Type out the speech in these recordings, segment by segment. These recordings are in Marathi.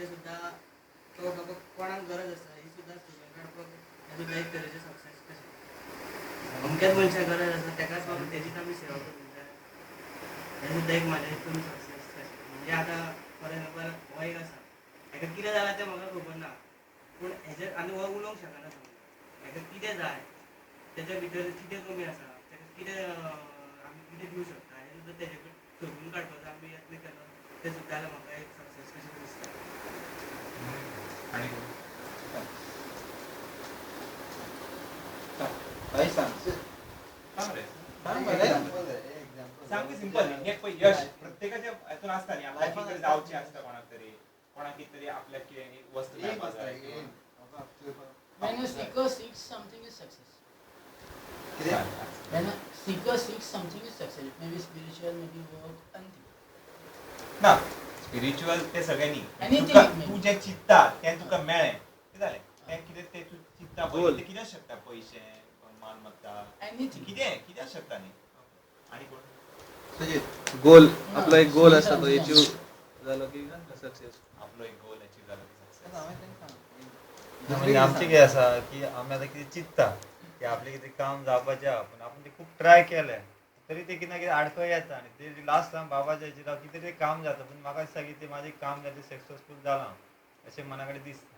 मध्ये सुद्धा तो बाबा कोणाक गरज आसा ही सुद्धा स्टुडंट काडपाक हे सुद्धा एक तरेचे सक्सेस कशें अमक्याच मनशाक गरज आसा तेकाच बाबा तेजीच आमी सेवा करूंक जाय हे सुद्धा एक म्हाज्या हितून सक्सेस कशें म्हणजे आतां फॉर एग्जांपल हो एक आसा हेका कितें जालां तें म्हाका खबर ना पूण हेजेर आनी हो उलोवंक शकना समजा हेका कितें जाय तेच्या भितर कितें कमी आसा तेका कितें आमी कितें दिवंक शकता हें सुद्धा तेजे कडेन सोदून काडपाचो आमी यत्न केलो तें सुद्धा जाल्यार म्हाका एक सक्सेस कशें दिसता. आणि काही सांग सांग की सिंपल एक यश प्रत्येकाच्या हातून असता न्ही आपल्याक कितें जावचें आसता कोणाक कितें तरी आपल्याक कितें वस्त मेळपाक जाय When a seeker seeks something is success. कितें When a seeker seeks something is success. It may be spiritual, maybe work, anything. ना स्पिरिच्युअल ते सगळ्यांनी Anything Tuka it may Tu be. जें चित्ता तें तुका मेळ्ळें तें जालें तें कितें तें तूं चित्ता पळय तें कितें आसूं शकता पयशे मालमत्ता Anything. कितें आसूं शकता न्ही आनी कोण सुजित गोल आपला एक गोल असता तो अचीव झालो की सक्सेस. आपलो एक गोल अचीव जालो की सक्सेस म्हणजे आमचे कितें आसा की आमी आतां कितें चिंतता की आपलें कितें काम जावपाचें आहा पूण आपूण तें खूब ट्राय केलें तरी ते कितें ना कितें आडखळ येता आनी ते लास्ट टायम बाबाच्या हेचेर हांव कितें तरी काम जाता पूण म्हाका दिसता की तें म्हाजें काम जालें सक्सेसफूल जालां अशें मना कडेन दिसता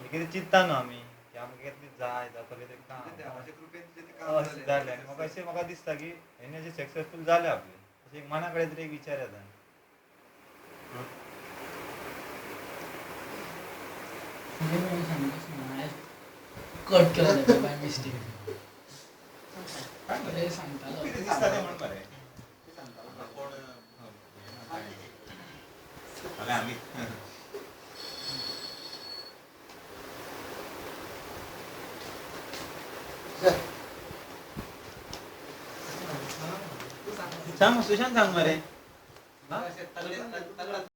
म्हणजे कितें चिंतता न्हू आमी की आमकां कितें तरी जाय जावपाचें तें काम देवाच्या कृपेन ते काम अशें जालें आनी म्हाका अशें म्हाका दिसता की हें अशें सक्सेसफूल जालें आपलें अशें एक मना कडेन तरी एक विचार येता. कट केला त्याचा बाय मिस्टेक. काय अरे सांगतालो. कितें दिसता तें म्हण मरे कोण नाल्यार आमी सांग सुशांत सांग मरे.